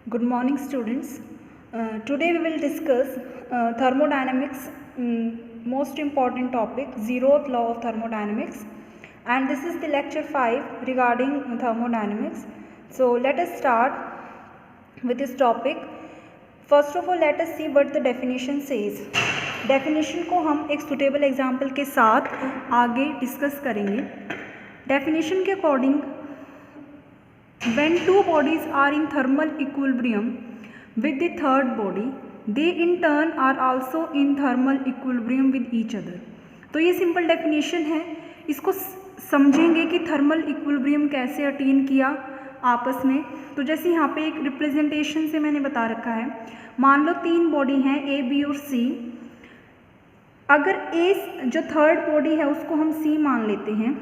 Good morning, students. Today we will discuss thermodynamics, most important topic, zeroth law of thermodynamics, and this is the lecture 5 regarding thermodynamics. So let us start with this topic. First of all, let us see what the definition says. Definition को हम एक suitable example के साथ आगे discuss करेंगे. Definition के according, when two bodies are in thermal equilibrium with the third body, they in turn are also in thermal equilibrium with each other. तो ये सिंपल डेफिनेशन है. इसको समझेंगे कि थर्मल इक्विलिब्रियम कैसे अटेन किया आपस में. तो जैसे यहाँ पे एक रिप्रेजेंटेशन से मैंने बता रखा है, मान लो तीन बॉडी हैं ए, बी और सी. अगर ए जो थर्ड बॉडी है उसको हम सी मान लेते हैं,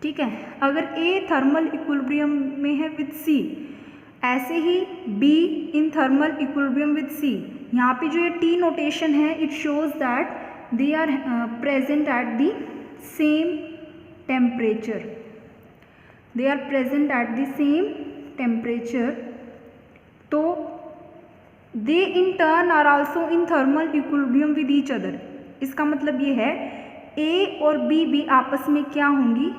ठीक है. अगर ए थर्मल इक्विलिब्रियम में है विद सी, ऐसे ही B in thermal equilibrium with C. यहाँ पे जो ये टी नोटेशन है, it shows that they are present at the same temperature. They are present at the same temperature. तो they in turn are also in thermal equilibrium with each other. इसका मतलब ये है ए और बी भी आपस में क्या होंगी,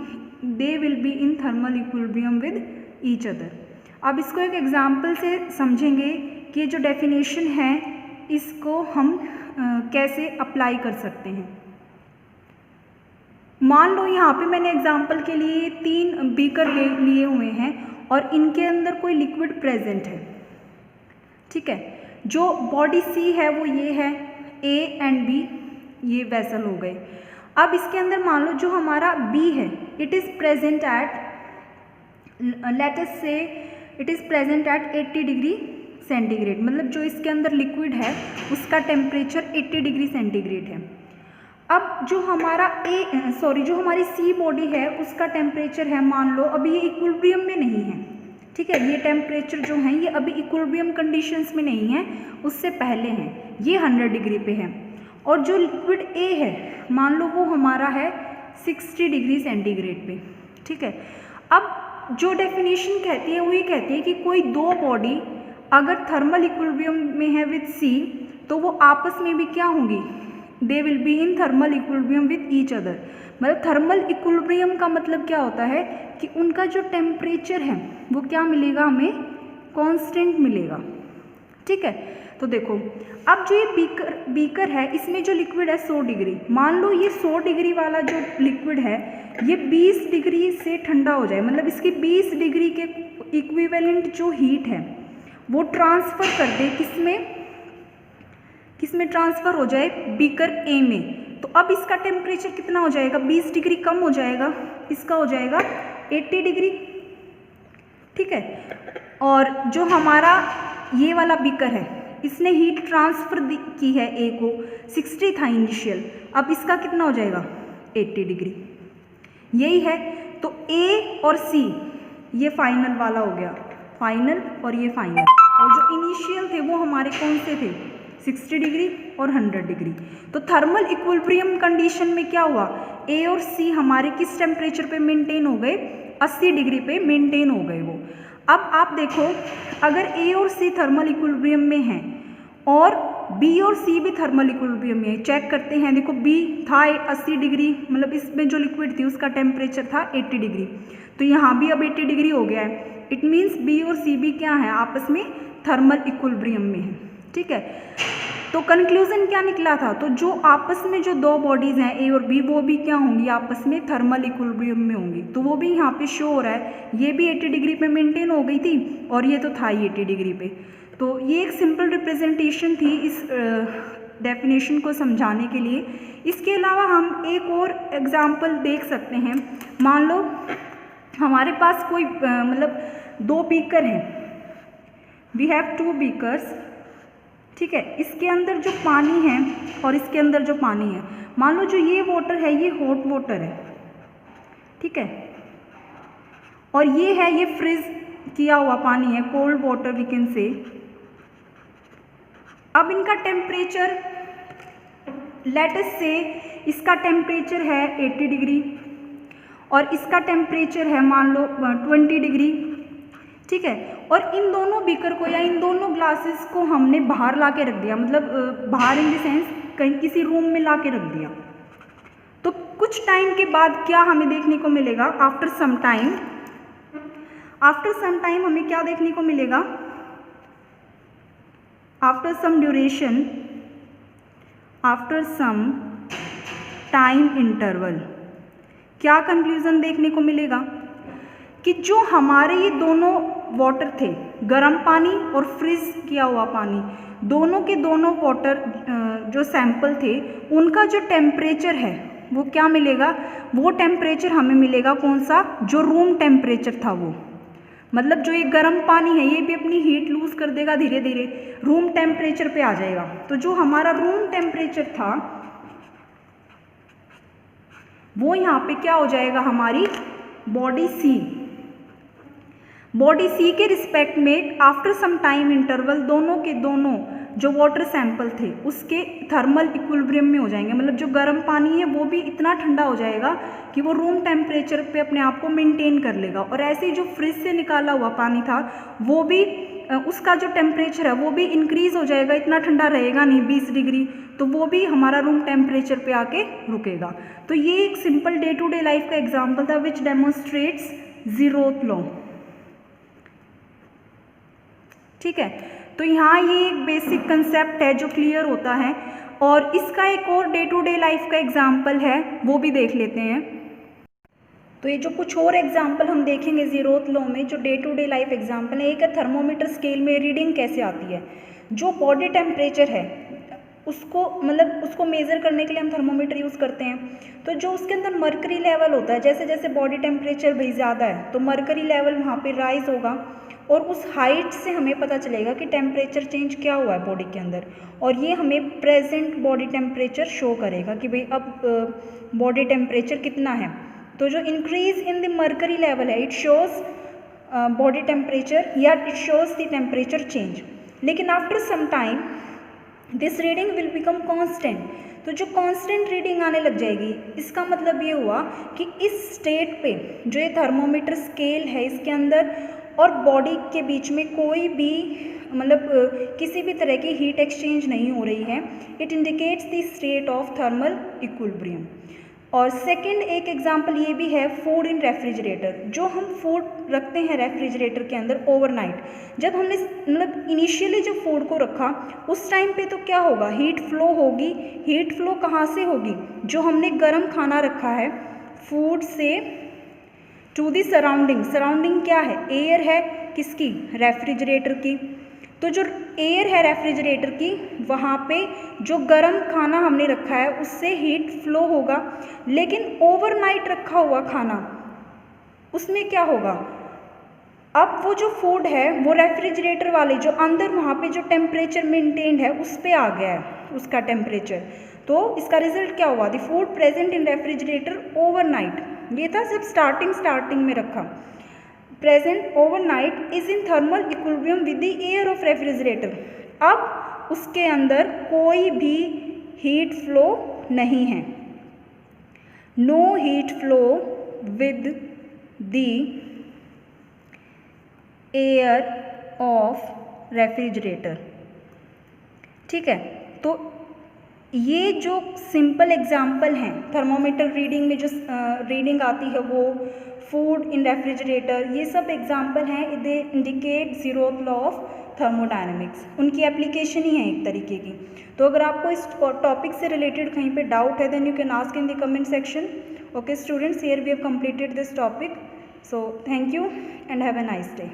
they will be in thermal equilibrium with each other. अब इसको एक एग्जाम्पल से समझेंगे कि जो डेफिनेशन है इसको हम कैसे अप्लाई कर सकते हैं. मान लो यहाँ पे मैंने एग्जाम्पल के लिए तीन बीकर लिए हुए हैं और इनके अंदर कोई लिक्विड प्रेजेंट है, ठीक है. जो बॉडी सी है वो ये है, ए एंड बी ये वेसल हो गए. अब इसके अंदर मान लो जो हमारा बी है, it is present at, let us say it is present at 80 degree centigrade. मतलब जो इसके अंदर लिक्विड है उसका टेम्परेचर 80 डिग्री सेंटीग्रेड है. अब जो हमारा जो हमारी सी बॉडी है उसका टेम्परेचर है, मान लो अभी ये इक्विलिब्रियम में नहीं है, ठीक है. ये टेम्परेचर जो है ये अभी इक्विलिब्रियम कंडीशंस में नहीं है, उससे पहले हैं, ये 100 डिग्री पे है. और जो लिक्विड ए है मान लो वो हमारा है 60 डिग्री सेंटीग्रेड पे, ठीक है. अब जो डेफिनेशन कहती है वो ये कहती है कि कोई दो बॉडी अगर थर्मल इक्विलिब्रियम में है विद सी, तो वो आपस में भी क्या होंगी, they will be in thermal equilibrium with each other. मतलब थर्मल इक्विलिब्रियम का मतलब क्या होता है कि उनका जो टेम्परेचर है वो क्या मिलेगा, हमें कांस्टेंट मिलेगा, ठीक है. तो देखो अब जो ये बीकर है इसमें जो लिक्विड है 100 डिग्री, मान लो ये 100 डिग्री वाला जो लिक्विड है ये 20 डिग्री से ठंडा हो जाए. मतलब इसकी 20 डिग्री के इक्विवेलेंट जो हीट है वो ट्रांसफ़र कर दे किसमें ट्रांसफ़र हो जाए, बीकर ए में. तो अब इसका टेम्परेचर कितना हो जाएगा, 20 डिग्री कम हो जाएगा, इसका हो जाएगा 80 डिग्री, ठीक है. और जो हमारा ये वाला बीकर है इसने हीट ट्रांसफ़र की है ए को, 60 था इनिशियल, अब इसका कितना हो जाएगा 80 डिग्री. यही है. तो ए और सी ये फाइनल वाला हो गया, फाइनल और ये फाइनल. और जो इनिशियल थे वो हमारे कौन से थे, 60 डिग्री और 100 डिग्री. तो थर्मल इक्विलिब्रियम कंडीशन में क्या हुआ, ए और सी हमारे किस टेम्परेचर पे मेंटेन हो गए, 80 डिग्री पे मेंटेन हो गए वो. अब आप देखो अगर ए और सी थर्मल इक्विलिब्रियम में हैं और बी और सी भी थर्मल इक्विलिब्रियम में है, चेक करते हैं. देखो बी था 80 डिग्री, मतलब इसमें जो लिक्विड थी उसका टेम्परेचर था 80 डिग्री, तो यहाँ भी अब 80 डिग्री हो गया है. इट मीन्स बी और सी भी क्या है, आपस में थर्मल इक्विलिब्रियम में है, ठीक है. तो कंक्लूजन क्या निकला था, तो जो आपस में जो दो बॉडीज़ हैं ए और बी वो भी क्या होंगी, आपस में थर्मल इक्विलिब्रियम में होंगी. तो वो भी यहाँ पे शो हो रहा है, ये भी 80 डिग्री पे मेंटेन हो गई थी और ये तो था ही 80 डिग्री पे. तो ये एक सिंपल रिप्रेजेंटेशन थी इस डेफिनेशन को समझाने के लिए. इसके अलावा हम एक और एग्जाम्पल देख सकते हैं. मान लो हमारे पास कोई मतलब दो बीकर हैं, वी हैव 2 बीकर्स, ठीक है. इसके अंदर जो पानी है और इसके अंदर जो पानी है, मान लो जो ये वाटर है ये हॉट वाटर है, ठीक है. और ये है, ये फ्रीज किया हुआ पानी है, cold water we can say. अब इनका टेम्परेचर लेट अस से इसका टेम्परेचर है 80 डिग्री और इसका टेम्परेचर है मान लो 20 डिग्री, ठीक है। और इन दोनों बीकर को या इन दोनों ग्लासेस को हमने बाहर ला के रख दिया, मतलब बाहर इन द सेंस कहीं किसी रूम में ला के रख दिया। तो कुछ टाइम के बाद क्या हमें देखने को मिलेगा, आफ्टर सम टाइम हमें क्या देखने को मिलेगा, after some duration, after some time interval क्या कंक्लूजन देखने को मिलेगा कि जो हमारे ये दोनों वाटर थे, गर्म पानी और फ्रीज किया हुआ पानी, दोनों के दोनों वाटर जो सैंपल थे उनका जो टेम्परेचर है वो क्या मिलेगा, वो टेम्परेचर हमें मिलेगा कौन सा, जो रूम टेम्परेचर था वो। मतलब जो ये गर्म पानी है ये भी अपनी हीट लूज कर देगा, धीरे धीरे रूम टेम्परेचर पे आ जाएगा। तो जो हमारा रूम टेम्परेचर था वो यहाँ पे क्या हो जाएगा, हमारी बॉडी सी के रिस्पेक्ट में आफ्टर सम टाइम इंटरवल दोनों के दोनों जो वाटर सैंपल थे उसके थर्मल इक्विलिब्रियम में हो जाएंगे। मतलब जो गर्म पानी है वो भी इतना ठंडा हो जाएगा कि वो रूम टेम्परेचर पे अपने आप को मेंटेन कर लेगा, और ऐसे ही जो फ्रिज से निकाला हुआ पानी था वो भी उसका जो टेम्परेचर है वो भी इंक्रीज हो जाएगा, इतना ठंडा रहेगा नहीं 20 डिग्री, तो वो भी हमारा रूम टेम्परेचर पे आके रुकेगा। तो ये एक simple day to day life का एग्जाम्पल था विच डेमोन्स्ट्रेट्स ज़ीरोथ लॉ। ठीक है, तो यहाँ ये एक बेसिक कंसेप्ट है जो क्लियर होता है, और इसका एक और डे टू डे लाइफ का एग्जाम्पल है वो भी देख लेते हैं। तो ये जो कुछ और एग्जाम्पल हम देखेंगे ज़ीरोथ लॉ में, जो day to day life example है, एक है थर्मोमीटर स्केल में रीडिंग कैसे आती है। जो बॉडी टेम्परेचर है उसको मतलब उसको मेज़र करने के लिए हम थर्मोमीटर यूज़ करते हैं। तो जो उसके अंदर मर्करी लेवल होता है, जैसे जैसे बॉडी टेम्परेचर भाई ज़्यादा है तो मर्करी लेवल वहाँ पे राइज होगा, और उस हाइट से हमें पता चलेगा कि टेम्परेचर चेंज क्या हुआ है बॉडी के अंदर, और ये हमें प्रेजेंट बॉडी टेम्परेचर शो करेगा कि भाई अब बॉडी टेम्परेचर कितना है। तो जो increase in the mercury level है इट शोज बॉडी टेम्परेचर या it shows the temperature change. लेकिन after some time this reading will become constant, तो जो कांस्टेंट रीडिंग आने लग जाएगी, इसका मतलब ये हुआ कि इस स्टेट पे जो ये थर्मोमीटर स्केल है इसके अंदर और बॉडी के बीच में कोई भी मतलब किसी भी तरह की हीट एक्सचेंज नहीं हो रही है। It indicates the state of thermal equilibrium. और सेकंड एक एग्जांपल ये भी है फूड इन रेफ्रिजरेटर। जो हम फूड रखते हैं रेफ्रिजरेटर के अंदर ओवरनाइट, जब हमने मतलब इनिशियली जब फूड को रखा उस टाइम पे तो क्या होगा, हीट फ्लो होगी। हीट फ्लो कहाँ से होगी, जो हमने गर्म खाना रखा है फूड से टू दी सराउंडिंग। सराउंडिंग क्या है, एयर है किसकी, रेफ्रिजरेटर की। तो जो एयर है रेफ्रिजरेटर की वहाँ पे जो गर्म खाना हमने रखा है उससे हीट फ्लो होगा। लेकिन ओवरनाइट रखा हुआ खाना उसमें क्या होगा, अब वो जो फूड है वो रेफ्रिजरेटर वाले जो अंदर वहाँ पे जो टेम्परेचर मेंटेन्ड है उस पे आ गया है उसका टेम्परेचर। तो इसका रिजल्ट क्या हुआ, the food present in refrigerator overnight, ये था जब स्टार्टिंग में रखा, present overnight is in thermal equilibrium with the air of refrigerator. अब उसके अंदर कोई भी हीट फ्लो नहीं है, no heat flow with the air of refrigerator. ठीक है, तो ये जो सिंपल एग्जाम्पल हैं थर्मोमीटर रीडिंग में जो रीडिंग आती है वो फूड इन रेफ्रिजरेटर, ये सब एग्जाम्पल हैं, they indicate zeroth law of thermodynamics. उनकी एप्लीकेशन ही है एक तरीके की। तो अगर आपको इस टॉपिक से रिलेटेड कहीं पे डाउट है then you can ask in the comment section. Okay students, here we have completed this topic, so thank you and have a nice day.